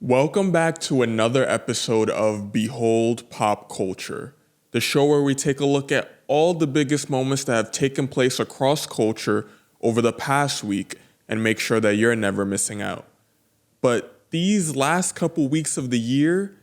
Welcome back to another episode of Behold Pop Culture, the show where we take a look at all the biggest moments that have taken place across culture over the past week and make sure that you're never missing out. But these last couple weeks of the year,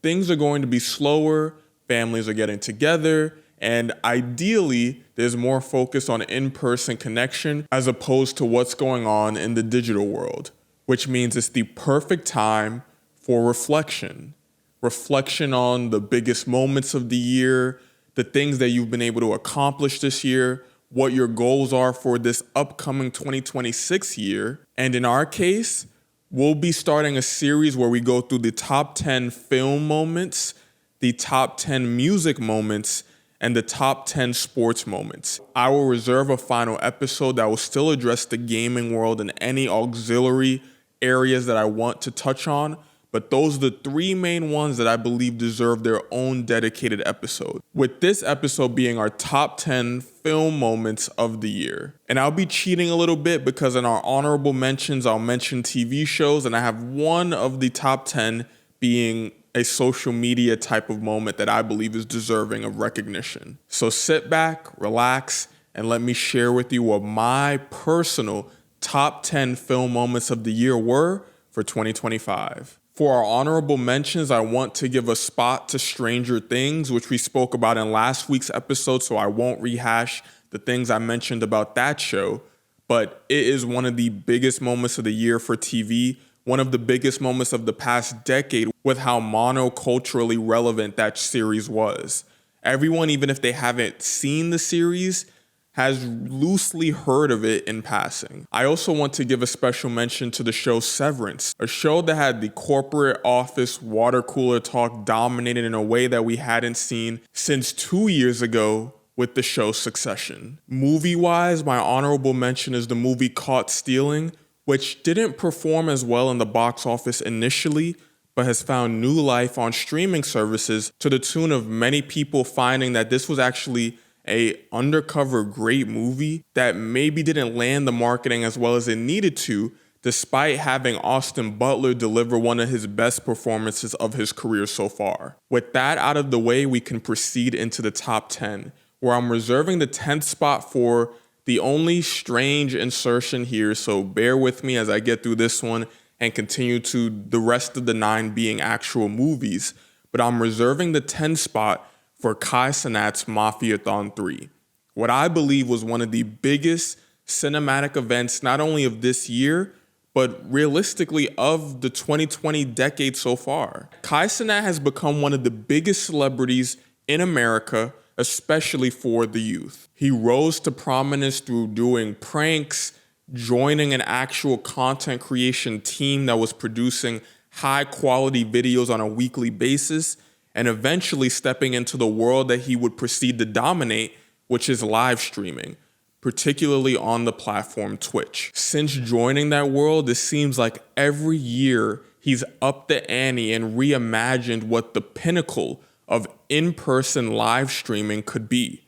things are going to be slower, families are getting together, and ideally, there's more focus on in-person connection as opposed to what's going on in the digital world, which means it's the perfect time for reflection. Reflection on the biggest moments of the year, the things that you've been able to accomplish this year, what your goals are for this upcoming 2026 year. And in our case, we'll be starting a series where we go through the top 10 film moments, the top 10 music moments, and the top 10 sports moments. I will reserve a final episode that will still address the gaming world and any auxiliary areas that I want to touch on, but those are the three main ones that I believe deserve their own dedicated episode, with this episode being our top 10 film moments of the year. And I'll be cheating a little bit because in our honorable mentions, I'll mention TV shows, and I have one of the top 10 being a social media type of moment that I believe is deserving of recognition. So sit back, relax, and let me share with you what my personal top 10 film moments of the year were for 2025. For our honorable mentions, I want to give a spot to Stranger Things, which we spoke about in last week's episode, so I won't rehash the things I mentioned about that show, but it is one of the biggest moments of the year for TV, one of the biggest moments of the past decade with how monoculturally relevant that series was. Everyone, even if they haven't seen the series, has loosely heard of it in passing. I also want to give a special mention to the show Severance, a show that had the corporate office water cooler talk dominated in a way that we hadn't seen since 2 years ago with the show Succession. Movie-wise, my honorable mention is the movie Caught Stealing, which didn't perform as well in the box office initially, but has found new life on streaming services to the tune of many people finding that this was actually a undercover great movie that maybe didn't land the marketing as well as it needed to, despite having Austin Butler deliver one of his best performances of his career so far. With that out of the way, we can proceed into the top 10, where I'm reserving the 10th spot for the only strange insertion here, so bear with me as I get through this one and continue to the rest of the 9 being actual movies, but I'm reserving the 10th spot for Kai Cenat's Mafiathon 3, what I believe was one of the biggest cinematic events not only of this year, but realistically of the 2020 decade so far. Kai Cenat has become one of the biggest celebrities in America, especially for the youth. He rose to prominence through doing pranks, joining an actual content creation team that was producing high quality videos on a weekly basis, and eventually stepping into the world that he would proceed to dominate, which is live streaming, particularly on the platform Twitch. Since joining that world, it seems like every year he's upped the ante and reimagined what the pinnacle of in-person live streaming could be.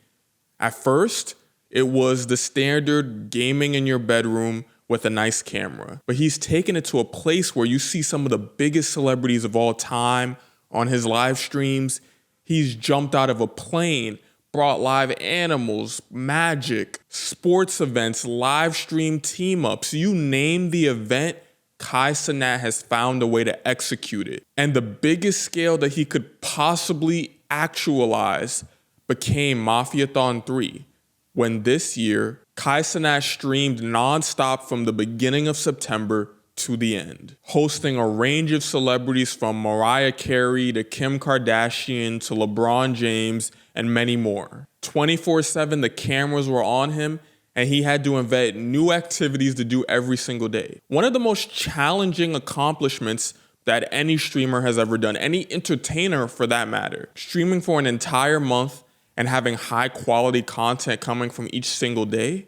At first, it was the standard gaming in your bedroom with a nice camera, but he's taken it to a place where you see some of the biggest celebrities of all time on his live streams. He's jumped out of a plane, brought live animals, magic, sports events, live stream team-ups. You name the event, Kai Cenat has found a way to execute it. And the biggest scale that he could possibly actualize became Mafiathon 3, when this year, Kai Cenat streamed nonstop from the beginning of September to the end, hosting a range of celebrities from Mariah Carey to Kim Kardashian to LeBron James and many more. 24/7, the cameras were on him, and he had to invent new activities to do every single day. One of the most challenging accomplishments that any streamer has ever done, any entertainer for that matter. Streaming for an entire month and having high quality content coming from each single day,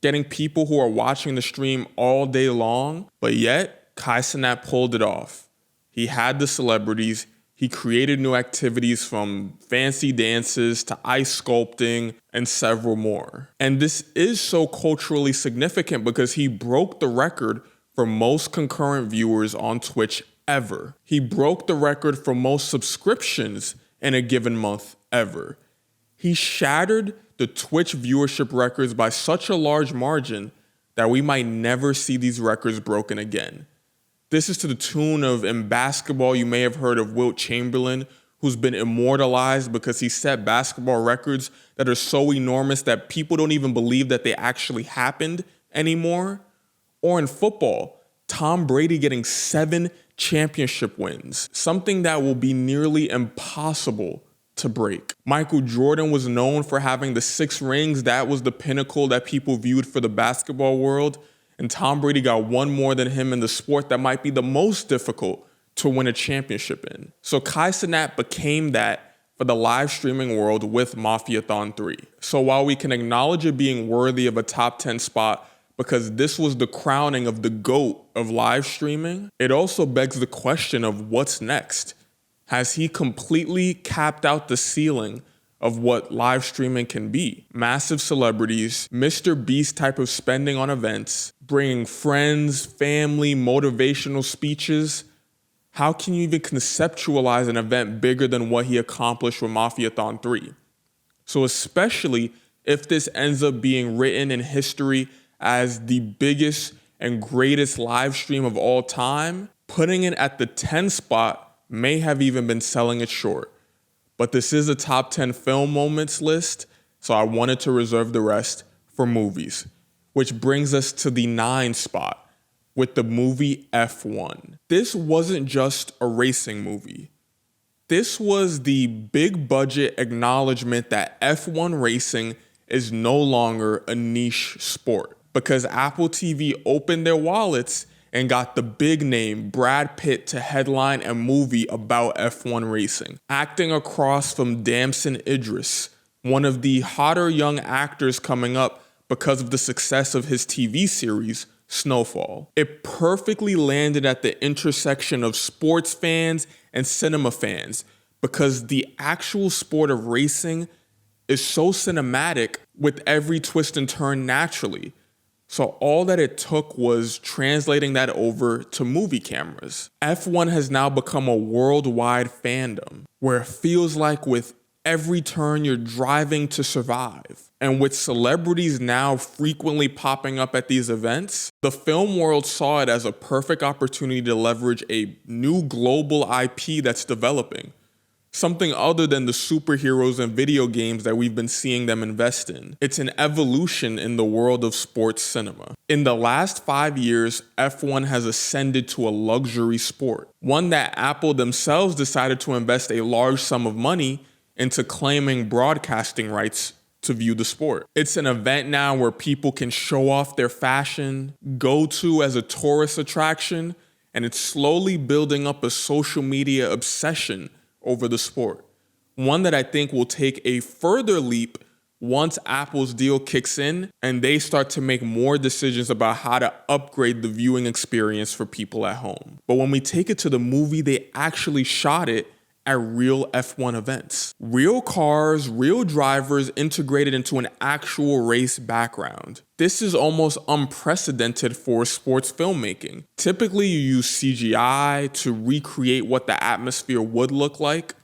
getting people who are watching the stream all day long, but yet Kai Cenat pulled it off. He had the celebrities, he created new activities from fancy dances to ice sculpting and several more. And this is so culturally significant because he broke the record for most concurrent viewers on Twitch ever. He broke the record for most subscriptions in a given month ever. He shattered the Twitch viewership records by such a large margin that we might never see these records broken again. This is to the tune of, in basketball, you may have heard of Wilt Chamberlain, who's been immortalized because he set basketball records that are so enormous that people don't even believe that they actually happened anymore. Or in football, Tom Brady getting 7 championship wins, something that will be nearly impossible to break. Michael Jordan was known for having the 6 rings. That was the pinnacle that people viewed for the basketball world. And Tom Brady got one more than him in the sport that might be the most difficult to win a championship in. So Kai Cenat became that for the live streaming world with Mafiathon 3. So while we can acknowledge it being worthy of a top 10 spot because this was the crowning of the GOAT of live streaming, it also begs the question of what's next. Has he completely capped out the ceiling of what live streaming can be? Massive celebrities, Mr. Beast type of spending on events, bringing friends, family, motivational speeches. How can you even conceptualize an event bigger than what he accomplished with Mafiathon 3? So especially if this ends up being written in history as the biggest and greatest live stream of all time, putting it at the 10 spot may have even been selling it short. But this is a top 10 film moments list, so I wanted to reserve the rest for movies, which brings us to the 9 spot with the movie F1. This wasn't just a racing movie. This was the big budget acknowledgement that F1 racing is no longer a niche sport, because Apple TV opened their wallets and got the big name Brad Pitt to headline a movie about F1 racing, acting across from Damson Idris, one of the hotter young actors coming up because of the success of his TV series, Snowfall. It perfectly landed at the intersection of sports fans and cinema fans because the actual sport of racing is so cinematic with every twist and turn naturally. So all that it took was translating that over to movie cameras. F1 has now become a worldwide fandom where it feels like with every turn you're driving to survive. And with celebrities now frequently popping up at these events, the film world saw it as a perfect opportunity to leverage a new global IP that's developing. Something other than the superheroes and video games that we've been seeing them invest in. It's an evolution in the world of sports cinema. In the last 5 years, F1 has ascended to a luxury sport, one that Apple themselves decided to invest a large sum of money into claiming broadcasting rights to view the sport. It's an event now where people can show off their fashion, go to as a tourist attraction, and it's slowly building up a social media obsession over the sport. One that I think will take a further leap once Apple's deal kicks in and they start to make more decisions about how to upgrade the viewing experience for people at home. But when we take it to the movie, they actually shot it at real F1 events. Real cars, real drivers integrated into an actual race background. This is almost unprecedented for sports filmmaking. Typically, you use CGI to recreate what the atmosphere would look like,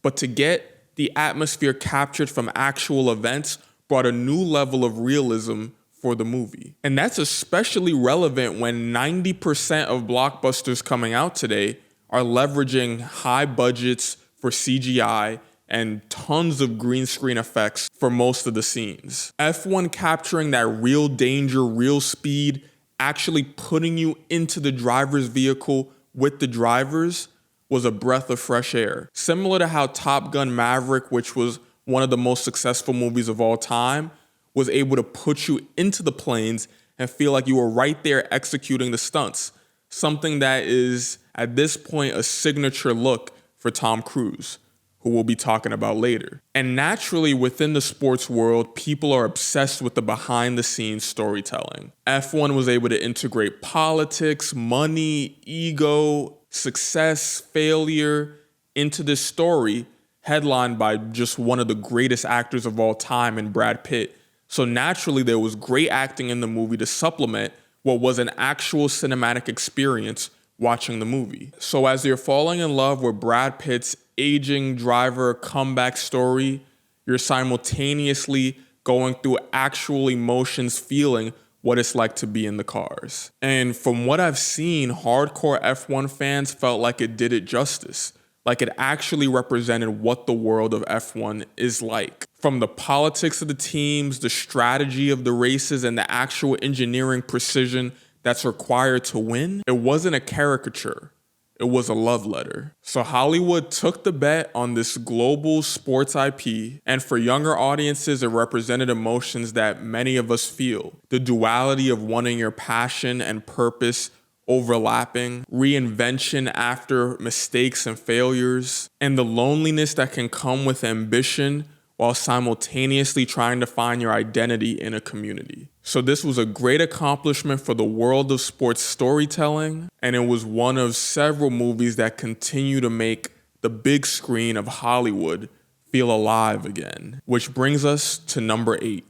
but to get the atmosphere captured from actual events brought a new level of realism for the movie. And that's especially relevant when 90% of blockbusters coming out today are leveraging high budgets for CGI and tons of green screen effects for most of the scenes. F1 capturing that real danger, real speed, actually putting you into the driver's vehicle with the drivers was a breath of fresh air. Similar to how Top Gun Maverick, which was one of the most successful movies of all time, was able to put you into the planes and feel like you were right there executing the stunts. Something that is, at this point, a signature look for Tom Cruise, who we'll be talking about later. And naturally, within the sports world, people are obsessed with the behind-the-scenes storytelling. F1 was able to integrate politics, money, ego, success, failure into this story, headlined by just one of the greatest actors of all time in Brad Pitt. So naturally, there was great acting in the movie to supplement what was an actual cinematic experience watching the movie. So as you're falling in love with Brad Pitt's aging driver comeback story, you're simultaneously going through actual emotions, feeling what it's like to be in the cars. And from what I've seen, hardcore F1 fans felt like it did it justice. Like it actually represented what the world of F1 is like. From the politics of the teams, the strategy of the races, and the actual engineering precision that's required to win, it wasn't a caricature. It was a love letter. So Hollywood took the bet on this global sports IP, and for younger audiences, it represented emotions that many of us feel. The duality of wanting your passion and purpose overlapping, reinvention after mistakes and failures, and the loneliness that can come with ambition while simultaneously trying to find your identity in a community. So this was a great accomplishment for the world of sports storytelling, and it was one of several movies that continue to make the big screen of Hollywood feel alive again. Which brings us to number 8,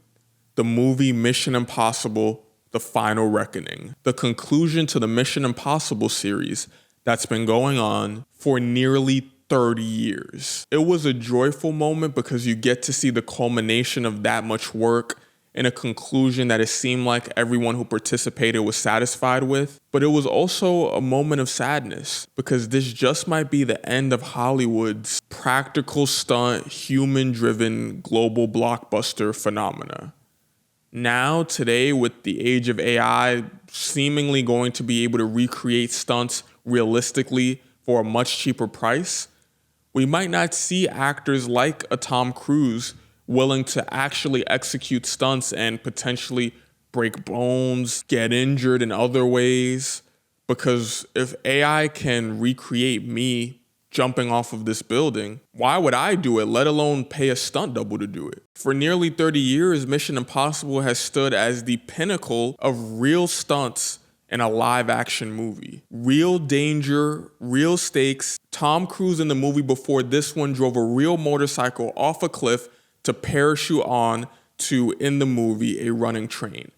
the movie Mission Impossible: The Final Reckoning, the conclusion to the Mission Impossible series that's been going on for nearly 30 years. It was a joyful moment because you get to see the culmination of that much work in a conclusion that it seemed like everyone who participated was satisfied with. But it was also a moment of sadness because this just might be the end of Hollywood's practical stunt, human-driven global blockbuster phenomena. Now, today, with the age of AI seemingly going to be able to recreate stunts realistically for a much cheaper price, we might not see actors like a Tom Cruise willing to actually execute stunts and potentially break bones, get injured in other ways. Because if AI can recreate me jumping off of this building, why would I do it, let alone pay a stunt double to do it? For nearly 30 years, Mission Impossible has stood as the pinnacle of real stunts in a live action movie. Real danger, real stakes. Tom Cruise in the movie before this one drove a real motorcycle off a cliff to parachute on to, in the movie, a running train.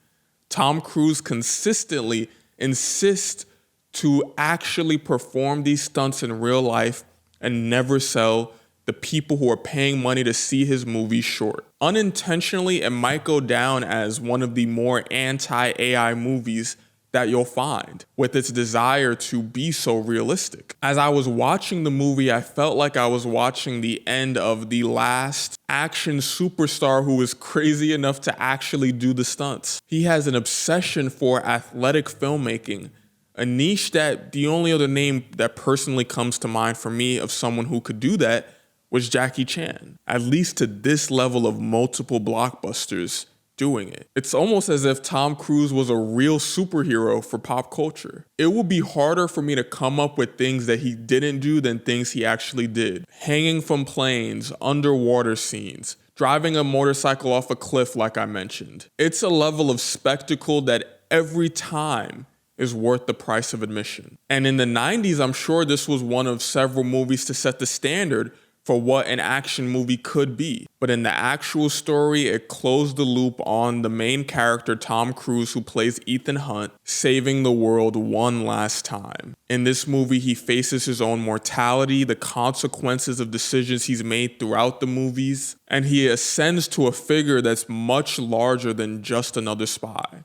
Tom Cruise consistently insists to actually perform these stunts in real life and never sell the people who are paying money to see his movies short. Unintentionally, it might go down as one of the more anti-AI movies that you'll find, with its desire to be so realistic. As I was watching the movie, I felt like I was watching the end of the last action superstar who was crazy enough to actually do the stunts. He has an obsession for athletic filmmaking, a niche that the only other name that personally comes to mind for me of someone who could do that was Jackie Chan, at least to this level of multiple blockbusters doing it. It's almost as if Tom Cruise was a real superhero for pop culture. It would be harder for me to come up with things that he didn't do than things he actually did. Hanging from planes, underwater scenes, driving a motorcycle off a cliff like I mentioned. It's a level of spectacle that every time is worth the price of admission. And in the 90s, I'm sure this was one of several movies to set the standard for what an action movie could be. But in the actual story, it closed the loop on the main character, Tom Cruise, who plays Ethan Hunt, saving the world one last time. In this movie, he faces his own mortality, the consequences of decisions he's made throughout the movies, and he ascends to a figure that's much larger than just another spy.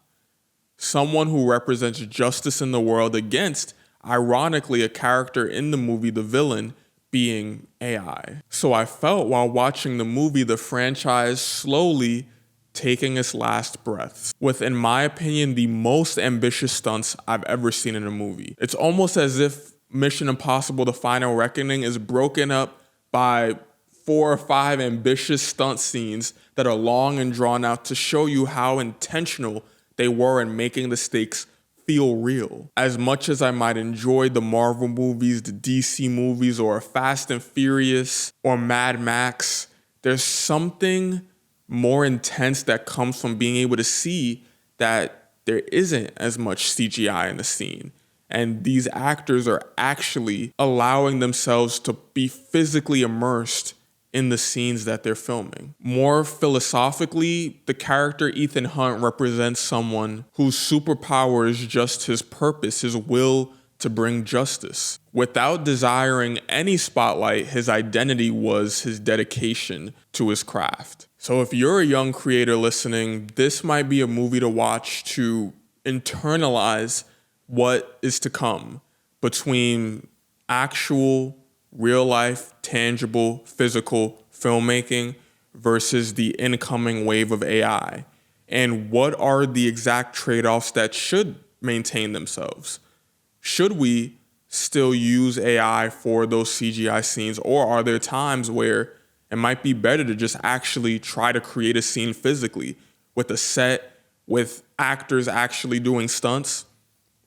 Someone who represents justice in the world against, ironically, a character in the movie, the villain, being AI. So I felt while watching the movie, the franchise slowly taking its last breaths with, in my opinion, the most ambitious stunts I've ever seen in a movie. It's almost as if Mission Impossible: The Final Reckoning is broken up by 4 or 5 ambitious stunt scenes that are long and drawn out to show you how intentional they were in making the stakes feel real. As much as I might enjoy the Marvel movies, the DC movies, or Fast and Furious, or Mad Max, there's something more intense that comes from being able to see that there isn't as much CGI in the scene. And these actors are actually allowing themselves to be physically immersed in the scenes that they're filming. More philosophically, the character Ethan Hunt represents someone whose superpower is just his purpose, his will to bring justice. Without desiring any spotlight, his identity was his dedication to his craft. So if you're a young creator listening, this might be a movie to watch to internalize what is to come between actual, real life, tangible, physical filmmaking versus the incoming wave of AI. And what are the exact trade-offs that should maintain themselves? Should we still use AI for those CGI scenes, or are there times where it might be better to just actually try to create a scene physically with a set, with actors actually doing stunts?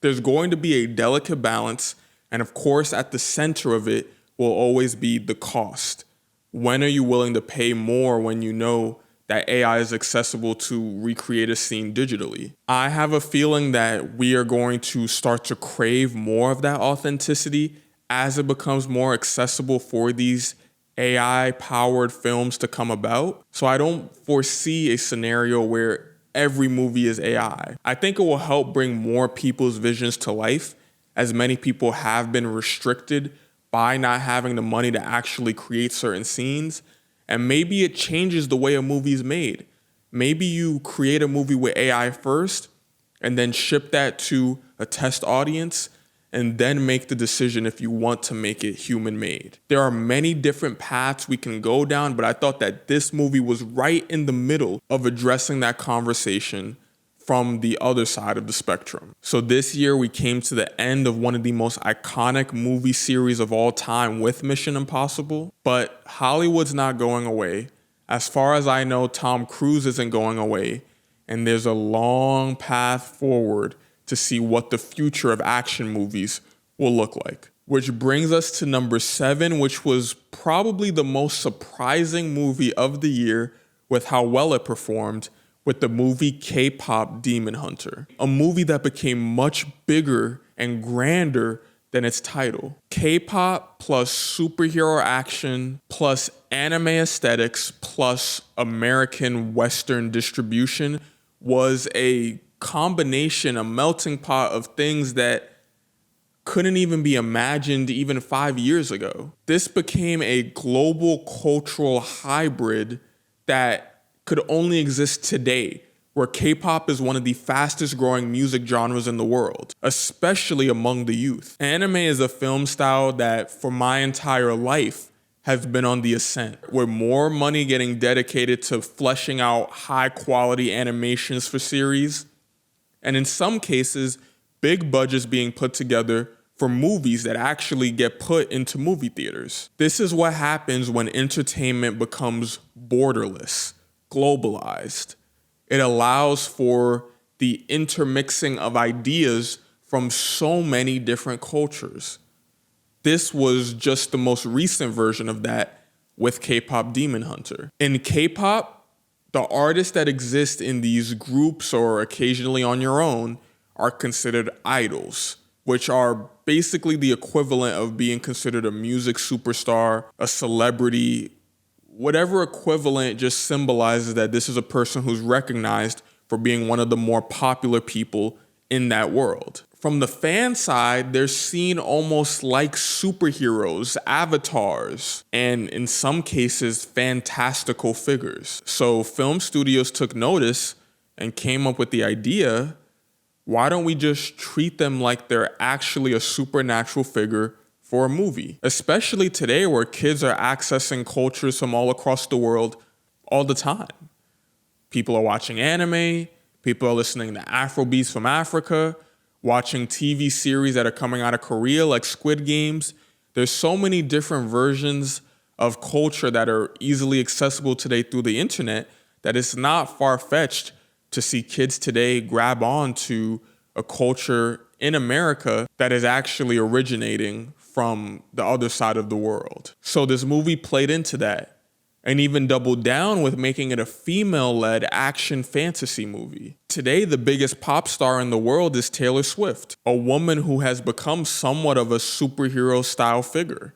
There's going to be a delicate balance, and of course, at the center of it will always be the cost. When are you willing to pay more when you know that AI is accessible to recreate a scene digitally? I have a feeling that we are going to start to crave more of that authenticity as it becomes more accessible for these AI-powered films to come about. So I don't foresee a scenario where every movie is AI. I think it will help bring more people's visions to life, as many people have been restricted by not having the money to actually create certain scenes. And maybe it changes the way a movie is made. Maybe you create a movie with AI first and then ship that to a test audience and then make the decision if you want to make it human made. There are many different paths we can go down, but I thought that this movie was right in the middle of addressing that conversation from the other side of the spectrum. So this year we came to the end of one of the most iconic movie series of all time with Mission Impossible, but Hollywood's not going away. As far as I know, Tom Cruise isn't going away, and there's a long path forward to see what the future of action movies will look like. Which brings us to number 7, which was probably the most surprising movie of the year with how well it performed, with the movie K-pop Demon Hunter, a movie that became much bigger and grander than its title. K-pop plus superhero action plus anime aesthetics plus American Western distribution was a combination, a melting pot of things that couldn't even be imagined even 5 years ago. This became a global cultural hybrid that could only exist today, where K-pop is one of the fastest growing music genres in the world, especially among the youth. Anime is a film style that for my entire life has been on the ascent, with more money getting dedicated to fleshing out high quality animations for series, and in some cases, big budgets being put together for movies that actually get put into movie theaters. This is what happens when entertainment becomes borderless, globalized. It allows for the intermixing of ideas from so many different cultures. This was just the most recent version of that with K-pop Demon Hunter. In K-pop, the artists that exist in these groups or occasionally on your own are considered idols, which are basically the equivalent of being considered a music superstar, a celebrity. Whatever equivalent just symbolizes that this is a person who's recognized for being one of the more popular people in that world. From the fan side, they're seen almost like superheroes, avatars, and in some cases, fantastical figures. So film studios took notice and came up with the idea, why don't we just treat them like they're actually a supernatural figure for a movie? Especially today where kids are accessing cultures from all across the world all the time. People are watching anime, people are listening to Afrobeats from Africa, watching TV series that are coming out of Korea like Squid Games. There's so many different versions of culture that are easily accessible today through the internet that it's not far-fetched to see kids today grab on to a culture in America that is actually originating from the other side of the world. So this movie played into that and even doubled down with making it a female-led action fantasy movie. Today, the biggest pop star in the world is Taylor Swift, a woman who has become somewhat of a superhero-style figure.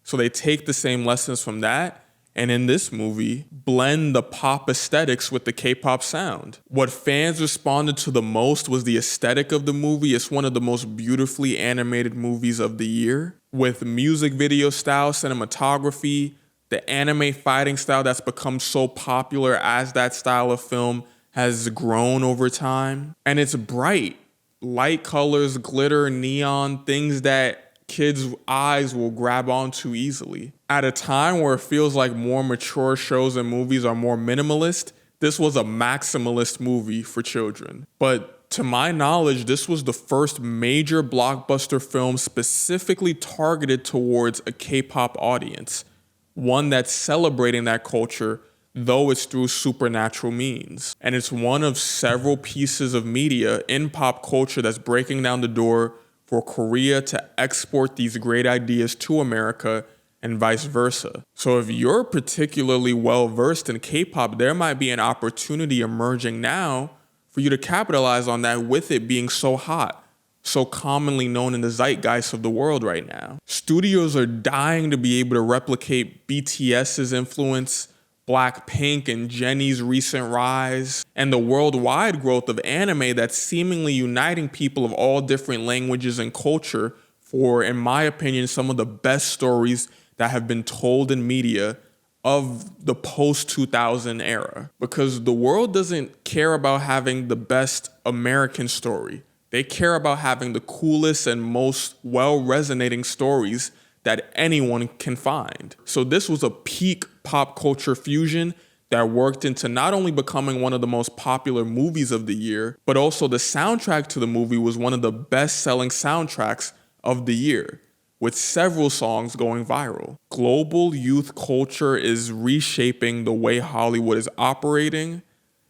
So they take the same lessons from that and in this movie, blend the pop aesthetics with the K-pop sound. What fans responded to the most was the aesthetic of the movie. It's one of the most beautifully animated movies of the year, with music video style, cinematography, the anime fighting style that's become so popular as that style of film has grown over time. And it's bright, light colors, glitter, neon, things that kids' eyes will grab onto easily. At a time where it feels like more mature shows and movies are more minimalist, this was a maximalist movie for children. But to my knowledge, this was the first major blockbuster film specifically targeted towards a K-pop audience, one that's celebrating that culture, though it's through supernatural means. And it's one of several pieces of media in pop culture that's breaking down the door for Korea to export these great ideas to America and vice versa. So if you're particularly well versed in K-pop, there might be an opportunity emerging now for you to capitalize on that, with it being so hot, so commonly known in the zeitgeist of the world right now. Studios are dying to be able to replicate BTS's influence, Blackpink and Jennie's recent rise, and the worldwide growth of anime that's seemingly uniting people of all different languages and culture for, in my opinion, some of the best stories that have been told in media of the post-2000 era. Because the world doesn't care about having the best American story. They care about having the coolest and most well-resonating stories that anyone can find. So this was a peak pop culture fusion that worked into not only becoming one of the most popular movies of the year, but also the soundtrack to the movie was one of the best-selling soundtracks of the year, with several songs going viral. Global youth culture is reshaping the way Hollywood is operating,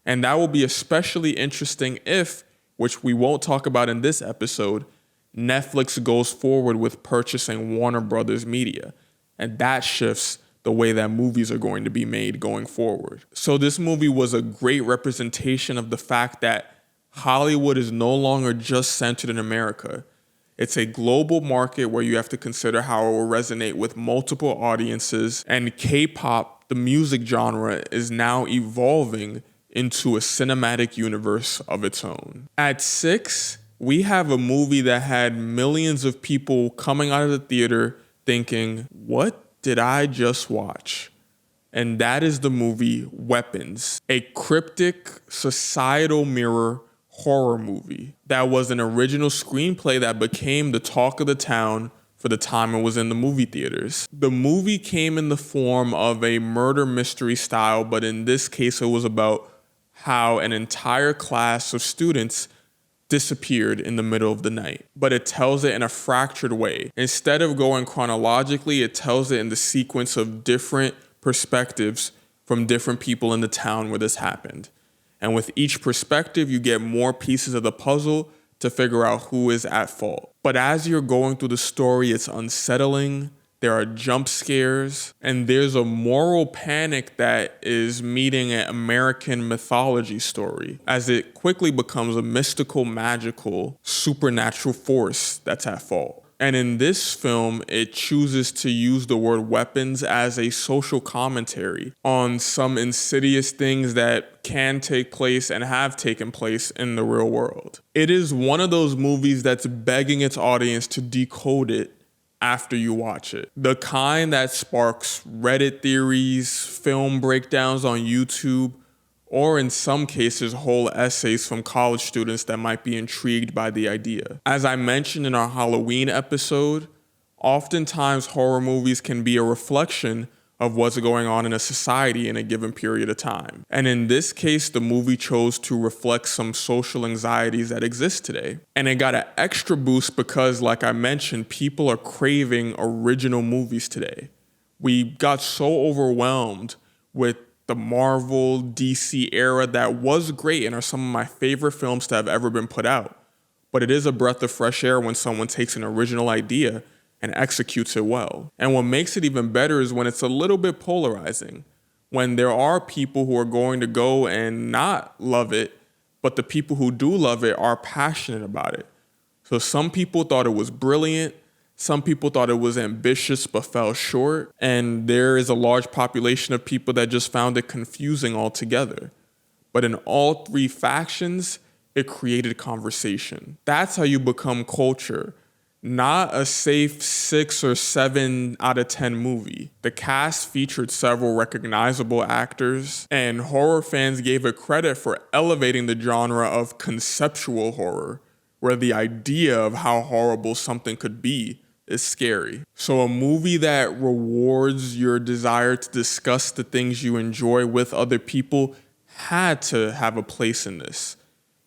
and that will be especially interesting if, which we won't talk about in this episode, Netflix goes forward with purchasing Warner Brothers Media, and that shifts the way that movies are going to be made going forward. So this movie was a great representation of the fact that Hollywood is no longer just centered in America. It's a global market where you have to consider how it will resonate with multiple audiences, and K-pop, the music genre, is now evolving into a cinematic universe of its own. At 6, we have a movie that had millions of people coming out of the theater thinking, what did I just watch? And that is the movie Weapons, a cryptic societal mirror horror movie that was an original screenplay that became the talk of the town for the time it was in the movie theaters. The movie came in the form of a murder mystery style, but in this case it was about how an entire class of students disappeared in the middle of the night. But it tells it in a fractured way. Instead of going chronologically, it tells it in the sequence of different perspectives from different people in the town where this happened. And with each perspective, you get more pieces of the puzzle to figure out who is at fault. But as you're going through the story, it's unsettling. There are jump scares, and there's a moral panic that is meeting an American mythology story as it quickly becomes a mystical, magical, supernatural force that's at fault. And in this film, it chooses to use the word weapons as a social commentary on some insidious things that can take place and have taken place in the real world. It is one of those movies that's begging its audience to decode it after you watch it. The kind that sparks Reddit theories, film breakdowns on YouTube, or in some cases, whole essays from college students that might be intrigued by the idea. As I mentioned in our Halloween episode, oftentimes horror movies can be a reflection of what's going on in a society in a given period of time. And in this case, the movie chose to reflect some social anxieties that exist today. And it got an extra boost because, like I mentioned, people are craving original movies today. We got so overwhelmed with the Marvel, DC era that was great and are some of my favorite films to have ever been put out. But it is a breath of fresh air when someone takes an original idea and executes it well. And what makes it even better is when it's a little bit polarizing, when there are people who are going to go and not love it, but the people who do love it are passionate about it. So some people thought it was brilliant, Some people thought it was ambitious but fell short, and there is a large population of people that just found it confusing altogether. But in all three factions, it created conversation. That's how you become culture, not a safe 6 or 7 out of 10 movie. The cast featured several recognizable actors, and horror fans gave it credit for elevating the genre of conceptual horror, where the idea of how horrible something could be is scary. So a movie that rewards your desire to discuss the things you enjoy with other people had to have a place in this.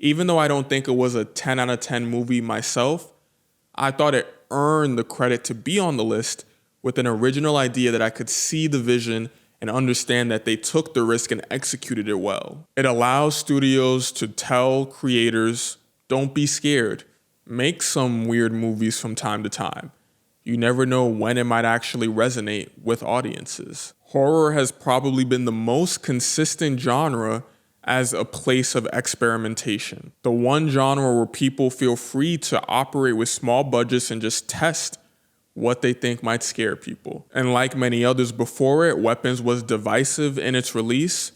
Even though I don't think it was a 10 out of 10 movie myself, I thought it earned the credit to be on the list with an original idea that I could see the vision and understand that they took the risk and executed it well. It allows studios to tell creators, don't be scared. Make some weird movies from time to time. You never know when it might actually resonate with audiences. Horror has probably been the most consistent genre as a place of experimentation. The one genre where people feel free to operate with small budgets and just test what they think might scare people. And like many others before it, Weapons was divisive in its release,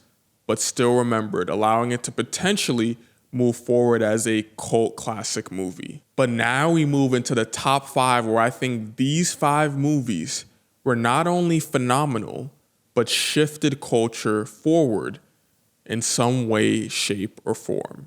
but still remembered, allowing it to potentially move forward as a cult classic movie. But now we move into the top 5, where I think these 5 movies were not only phenomenal, but shifted culture forward in some way, shape, or form.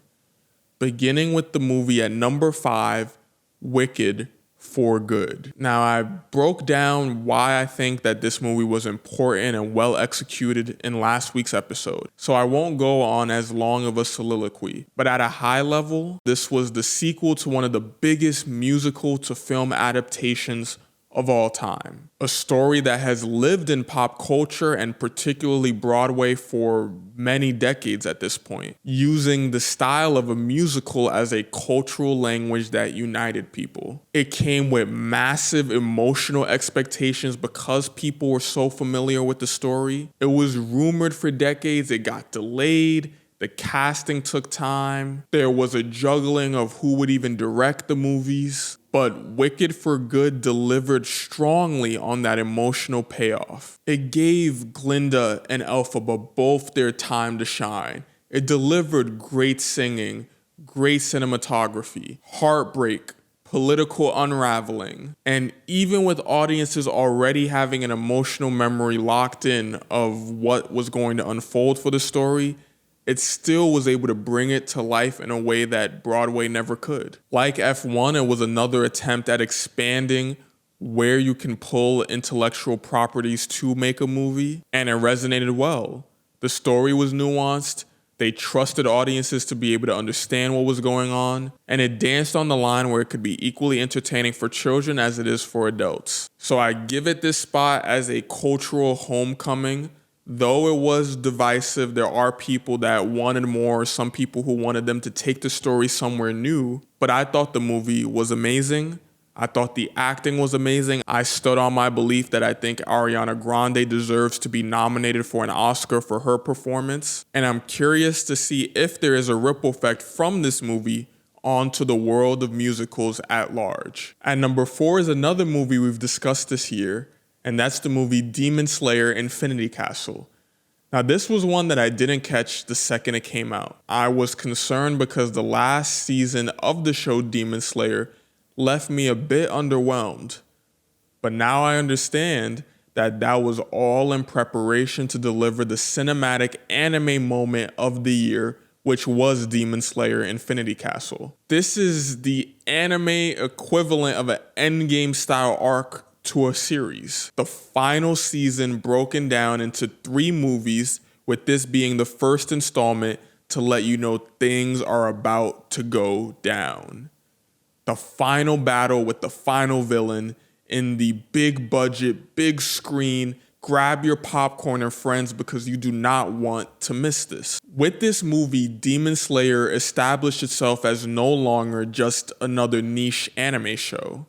Beginning with the movie at number 5, Wicked for Good. Now, I broke down why I think that this movie was important and well executed in last week's episode, so I won't go on as long of a soliloquy. But at a high level, this was the sequel to one of the biggest musical to film adaptations of all time. A story that has lived in pop culture and particularly Broadway for many decades at this point, using the style of a musical as a cultural language that united people. It came with massive emotional expectations because people were so familiar with the story. It was rumored for decades, it got delayed. The casting took time. There was a juggling of who would even direct the movies. But Wicked for Good delivered strongly on that emotional payoff. It gave Glinda and Elphaba both their time to shine. It delivered great singing, great cinematography, heartbreak, political unraveling, and even with audiences already having an emotional memory locked in of what was going to unfold for the story, it still was able to bring it to life in a way that Broadway never could. Like F1, it was another attempt at expanding where you can pull intellectual properties to make a movie, and it resonated well. The story was nuanced, they trusted audiences to be able to understand what was going on, and it danced on the line where it could be equally entertaining for children as it is for adults. So I give it this spot as a cultural homecoming. Though it was divisive, there are people that wanted more, some people who wanted them to take the story somewhere new, but I thought the movie was amazing. I thought the acting was amazing. I stood on my belief that I think Ariana Grande deserves to be nominated for an Oscar for her performance, and I'm curious to see if there is a ripple effect from this movie onto the world of musicals at large. At number 4 is another movie we've discussed this year, and that's the movie Demon Slayer: Infinity Castle. Now, this was one that I didn't catch the second it came out. I was concerned because the last season of the show Demon Slayer left me a bit underwhelmed. But now I understand that that was all in preparation to deliver the cinematic anime moment of the year, which was Demon Slayer: Infinity Castle. This is the anime equivalent of an Endgame style arc to a series. The final season broken down into 3 movies, with this being the first installment to let you know things are about to go down. The final battle with the final villain in the big budget, big screen. Grab your popcorn and friends because you do not want to miss this. With this movie, Demon Slayer established itself as no longer just another niche anime show.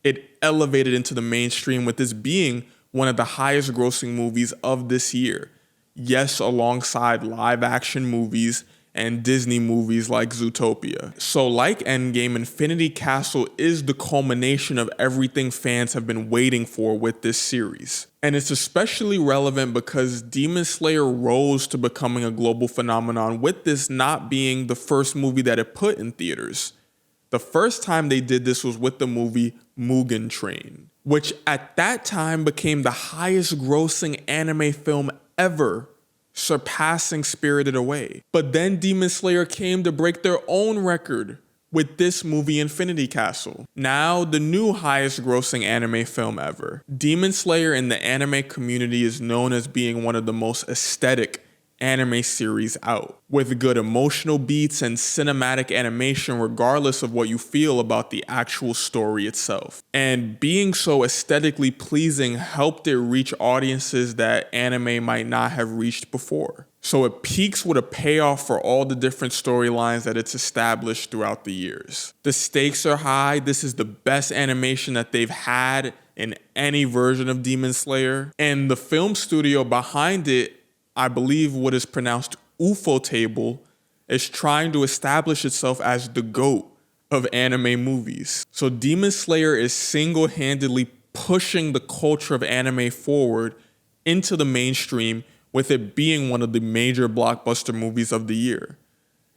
It elevated into the mainstream, with this being one of the highest grossing movies of this year. Yes, alongside live action movies and Disney movies like Zootopia. So like Endgame, Infinity Castle is the culmination of everything fans have been waiting for with this series. And it's especially relevant because Demon Slayer rose to becoming a global phenomenon, with this not being the first movie that it put in theaters. The first time they did this was with the movie Mugen Train, which at that time became the highest grossing anime film ever, surpassing Spirited Away. But then Demon Slayer came to break their own record with this movie Infinity Castle, now the new highest grossing anime film ever. Demon Slayer in the anime community is known as being one of the most aesthetic anime series out, with good emotional beats and cinematic animation regardless of what you feel about the actual story itself. And being so aesthetically pleasing helped it reach audiences that anime might not have reached before. So it peaks with a payoff for all the different storylines that it's established throughout the years. The stakes are high. This is the best animation that they've had in any version of Demon Slayer. And the film studio behind it, I believe what is pronounced Ufotable, is trying to establish itself as the GOAT of anime movies. So Demon Slayer is single-handedly pushing the culture of anime forward into the mainstream, with it being one of the major blockbuster movies of the year.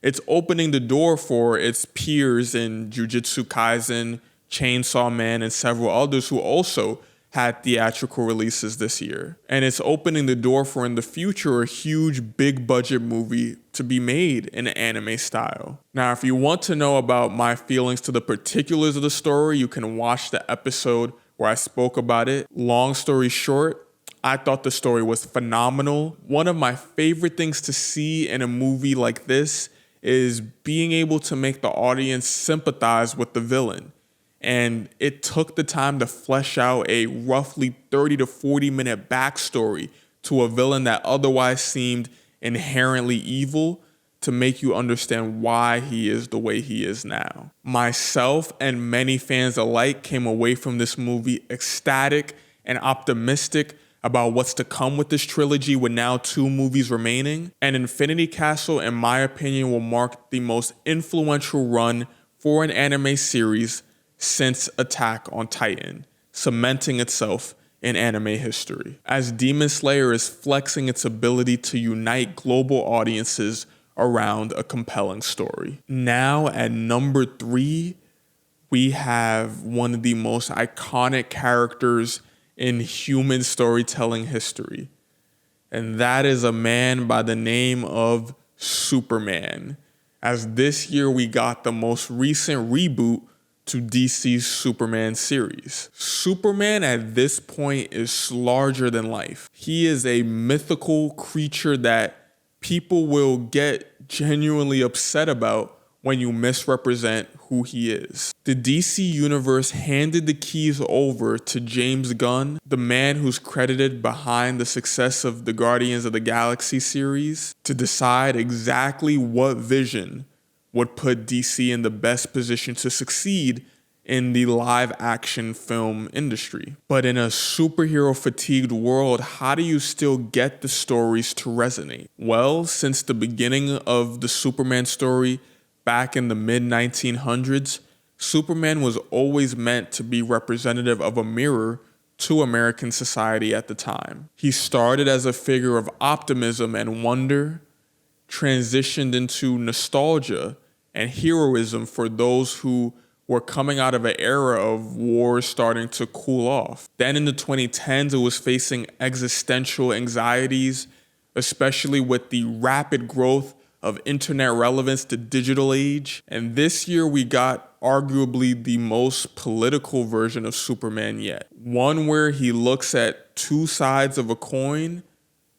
It's opening the door for its peers in Jujutsu Kaisen, Chainsaw Man, and several others who also had theatrical releases this year. And it's opening the door for, in the future, a huge big budget movie to be made in an anime style. Now, if you want to know about my feelings to the particulars of the story, you can watch the episode where I spoke about it. Long story short, I thought the story was phenomenal. One of my favorite things to see in a movie like this is being able to make the audience sympathize with the villain. And it took the time to flesh out a roughly 30 to 40 minute backstory to a villain that otherwise seemed inherently evil, to make you understand why he is the way he is now. Myself and many fans alike came away from this movie ecstatic and optimistic about what's to come with this trilogy, with now 2 movies remaining. And Infinity Castle, in my opinion, will mark the most influential run for an anime series since Attack on Titan, cementing itself in anime history, as Demon Slayer is flexing its ability to unite global audiences around a compelling story. Now at number 3, we have one of the most iconic characters in human storytelling history, and that is a man by the name of Superman, as this year we got the most recent reboot to DC's Superman series. Superman at this point is larger than life. He is a mythical creature that people will get genuinely upset about when you misrepresent who he is. The DC universe handed the keys over to James Gunn, the man who's credited behind the success of the Guardians of the Galaxy series, to decide exactly what vision would put DC in the best position to succeed in the live action film industry. But in a superhero fatigued world, how do you still get the stories to resonate? Well, since the beginning of the Superman story back in the mid 1900s, Superman was always meant to be representative of a mirror to American society at the time. He started as a figure of optimism and wonder, transitioned into nostalgia and heroism for those who were coming out of an era of wars starting to cool off. Then in the 2010s, it was facing existential anxieties, especially with the rapid growth of internet relevance to digital age. And this year we got arguably the most political version of Superman yet. One where he looks at 2 sides of a coin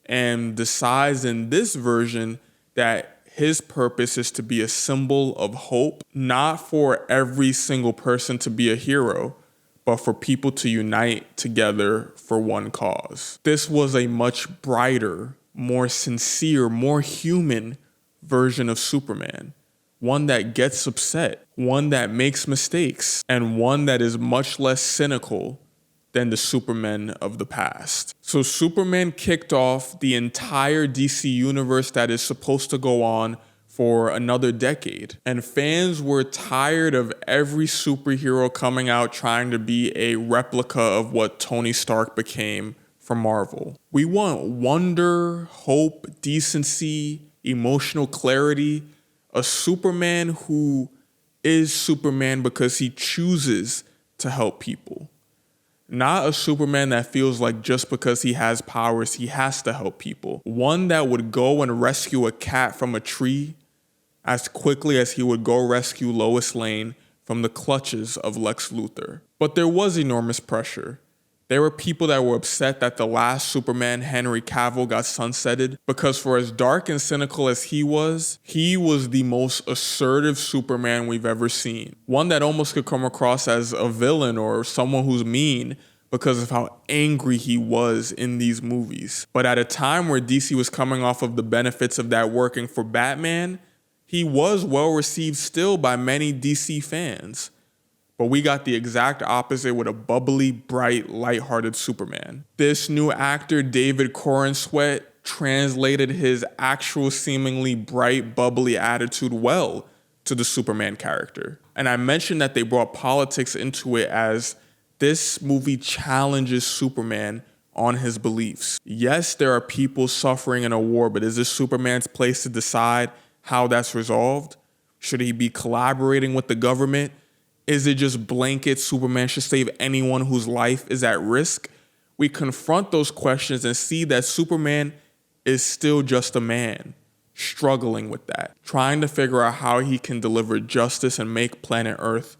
and decides in this version that his purpose is to be a symbol of hope, not for every single person to be a hero, but for people to unite together for one cause. This was a much brighter, more sincere, more human version of Superman. One that gets upset, one that makes mistakes, and one that is much less cynical than the Superman of the past. So Superman kicked off the entire DC universe that is supposed to go on for another decade. And fans were tired of every superhero coming out trying to be a replica of what Tony Stark became from Marvel. We want wonder, hope, decency, emotional clarity, a Superman who is Superman because he chooses to help people. Not a Superman that feels like just because he has powers, he has to help people. One that would go and rescue a cat from a tree as quickly as he would go rescue Lois Lane from the clutches of Lex Luthor. But there was enormous pressure. There were people that were upset that the last Superman, Henry Cavill, got sunsetted because for as dark and cynical as he was the most assertive Superman we've ever seen. One that almost could come across as a villain or someone who's mean because of how angry he was in these movies. But at a time where DC was coming off of the benefits of that working for Batman, he was well received still by many DC fans. But we got the exact opposite with a bubbly, bright, lighthearted Superman. This new actor, David Corenswet, translated his actual seemingly bright, bubbly attitude well to the Superman character. And I mentioned that they brought politics into it as this movie challenges Superman on his beliefs. Yes, there are people suffering in a war, but is this Superman's place to decide how that's resolved? Should he be collaborating with the government? Is it just blanket Superman should save anyone whose life is at risk? We confront those questions and see that Superman is still just a man, struggling with that, trying to figure out how he can deliver justice and make planet Earth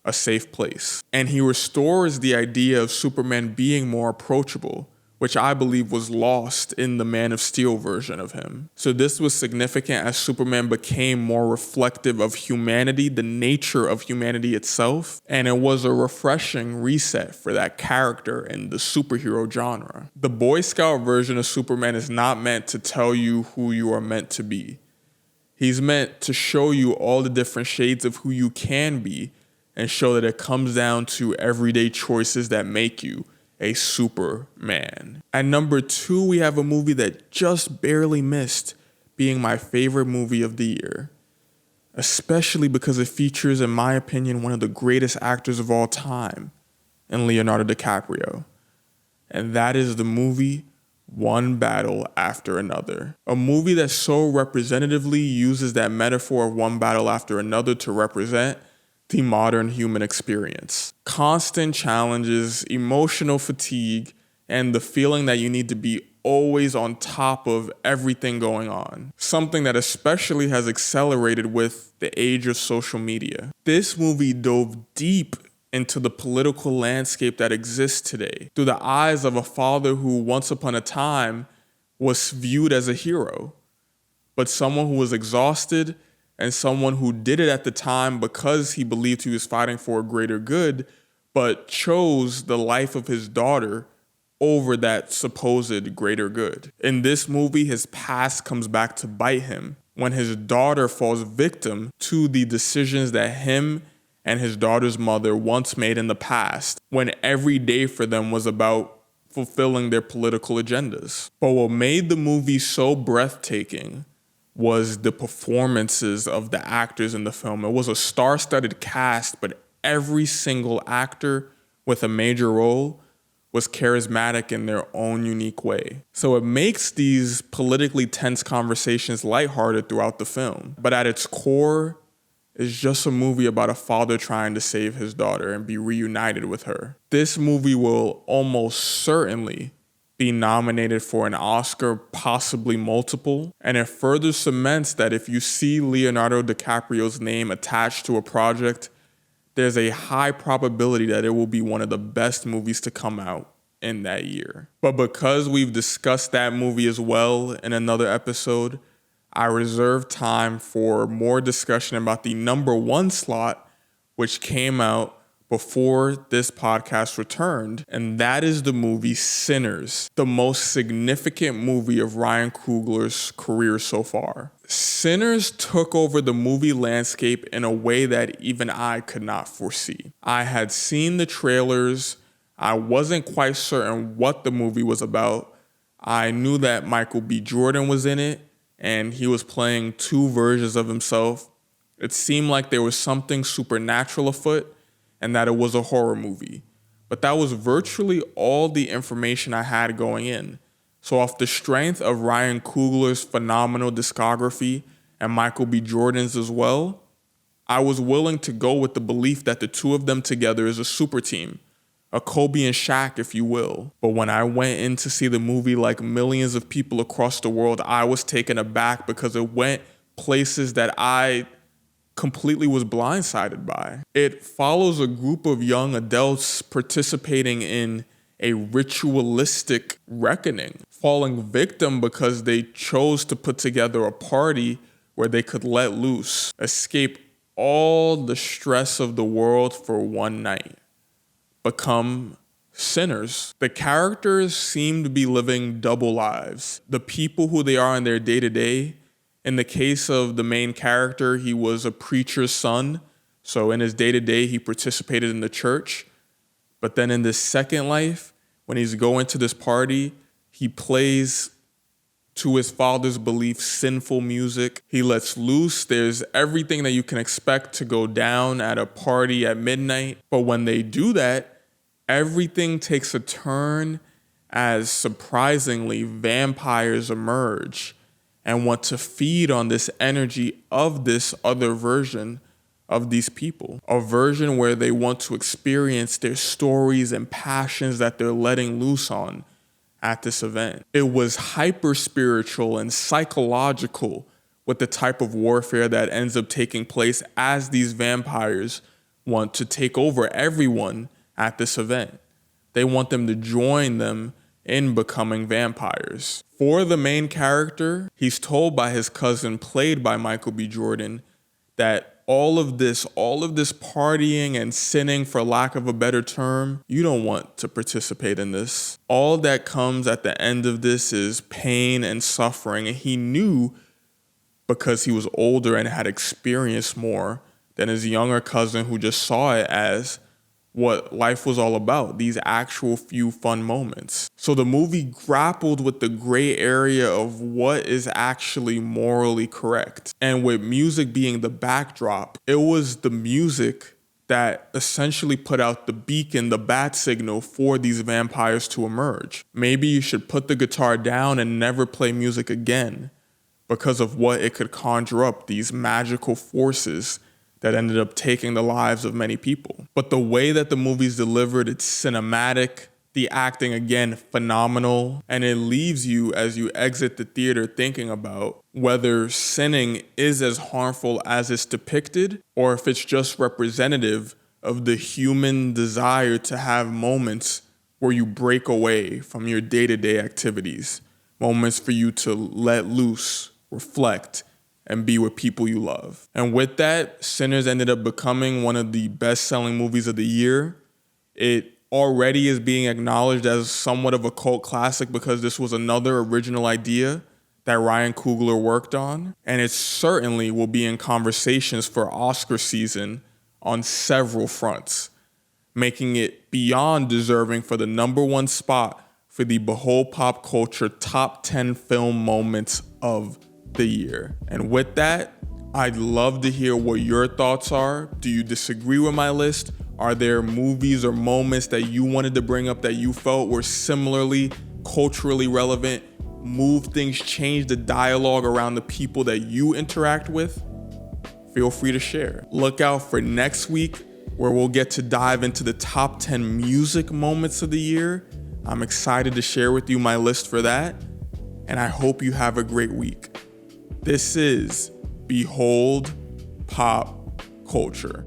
a safe place. And he restores the idea of Superman being more approachable, which I believe was lost in the Man of Steel version of him. So this was significant as Superman became more reflective of humanity, the nature of humanity itself, and it was a refreshing reset for that character in the superhero genre. The Boy Scout version of Superman is not meant to tell you who you are meant to be. He's meant to show you all the different shades of who you can be and show that it comes down to everyday choices that make you a Superman. At number 2, we have a movie that just barely missed being my favorite movie of the year, especially because it features, in my opinion, one of the greatest actors of all time in Leonardo DiCaprio. And that is the movie One Battle After Another. A movie that so representatively uses that metaphor of one battle after another to represent the modern human experience. Constant challenges, emotional fatigue, and the feeling that you need to be always on top of everything going on. Something that especially has accelerated with the age of social media. This movie dove deep into the political landscape that exists today through the eyes of a father who once upon a time was viewed as a hero, but someone who was exhausted and someone who did it at the time because he believed he was fighting for a greater good, but chose the life of his daughter over that supposed greater good. In this movie, his past comes back to bite him when his daughter falls victim to the decisions that him and his daughter's mother once made in the past, when every day for them was about fulfilling their political agendas. But what made the movie so breathtaking was the performances of the actors in the film. It was a star-studded cast, but every single actor with a major role was charismatic in their own unique way. So it makes these politically tense conversations lighthearted throughout the film. But at its core, it's just a movie about a father trying to save his daughter and be reunited with her. This movie will almost certainly be nominated for an Oscar, possibly multiple. And it further cements that if you see Leonardo DiCaprio's name attached to a project, there's a high probability that it will be one of the best movies to come out in that year. But because we've discussed that movie as well in another episode, I reserve time for more discussion about the number 1 slot, which came out before this podcast returned, and that is the movie Sinners, the most significant movie of Ryan Coogler's career so far. Sinners took over the movie landscape in a way that even I could not foresee. I had seen the trailers. I wasn't quite certain what the movie was about. I knew that Michael B. Jordan was in it, and he was playing two versions of himself, it seemed like there was something supernatural afoot and that it was a horror movie. But that was virtually all the information I had going in. So off the strength of Ryan Coogler's phenomenal discography and Michael B. Jordan's as well, I was willing to go with the belief that the two of them together is a super team, a Kobe and Shaq, if you will. But when I went in to see the movie like millions of people across the world, I was taken aback because it went places that I completely was blindsided by. It follows a group of young adults participating in a ritualistic reckoning, falling victim because they chose to put together a party where they could let loose, escape all the stress of the world for one night, become sinners. The characters seem to be living double lives. The people who they are in their day-to-day. In the case of the main character, he was a preacher's son. So in his day-to-day, he participated in the church. But then in this second life, when he's going to this party, he plays, to his father's belief, sinful music. He lets loose. There's everything that you can expect to go down at a party at midnight. But when they do that, everything takes a turn as surprisingly vampires emerge and want to feed on this energy of this other version of these people. A version where they want to experience their stories and passions that they're letting loose on at this event. It was hyper spiritual and psychological with the type of warfare that ends up taking place as these vampires want to take over everyone at this event. They want them to join them in becoming vampires. For the main character, he's told by his cousin, played by Michael B. Jordan, that all of this partying and sinning, for lack of a better term, you don't want to participate in this. All that comes at the end of this is pain and suffering. And he knew, because he was older and had experienced more than his younger cousin, who just saw it as what life was all about, these actual few fun moments. So the movie grappled with the gray area of what is actually morally correct. And with music being the backdrop, it was the music that essentially put out the beacon, the bat signal for these vampires to emerge. Maybe you should put the guitar down and never play music again because of what it could conjure up, these magical forces that ended up taking the lives of many people. But the way that the movie's delivered, it's cinematic, the acting, again, phenomenal, and it leaves you as you exit the theater thinking about whether sinning is as harmful as it's depicted, or if it's just representative of the human desire to have moments where you break away from your day-to-day activities, moments for you to let loose, reflect, and be with people you love. And with that, Sinners ended up becoming one of the best-selling movies of the year. It already is being acknowledged as somewhat of a cult classic because this was another original idea that Ryan Coogler worked on. And it certainly will be in conversations for Oscar season on several fronts, making it beyond deserving for the #1 spot for the Behold Pop Culture Top 10 Film Moments of the year. And with that, I'd love to hear what your thoughts are. Do you disagree with my list? Are there movies or moments that you wanted to bring up that you felt were similarly culturally relevant, move things, change the dialogue around the people that you interact with? Feel free to share. Look out for next week, where we'll get to dive into the top 10 music moments of the year. I'm excited to share with you my list for that, and I hope you have a great week. This is Behold Pop Culture.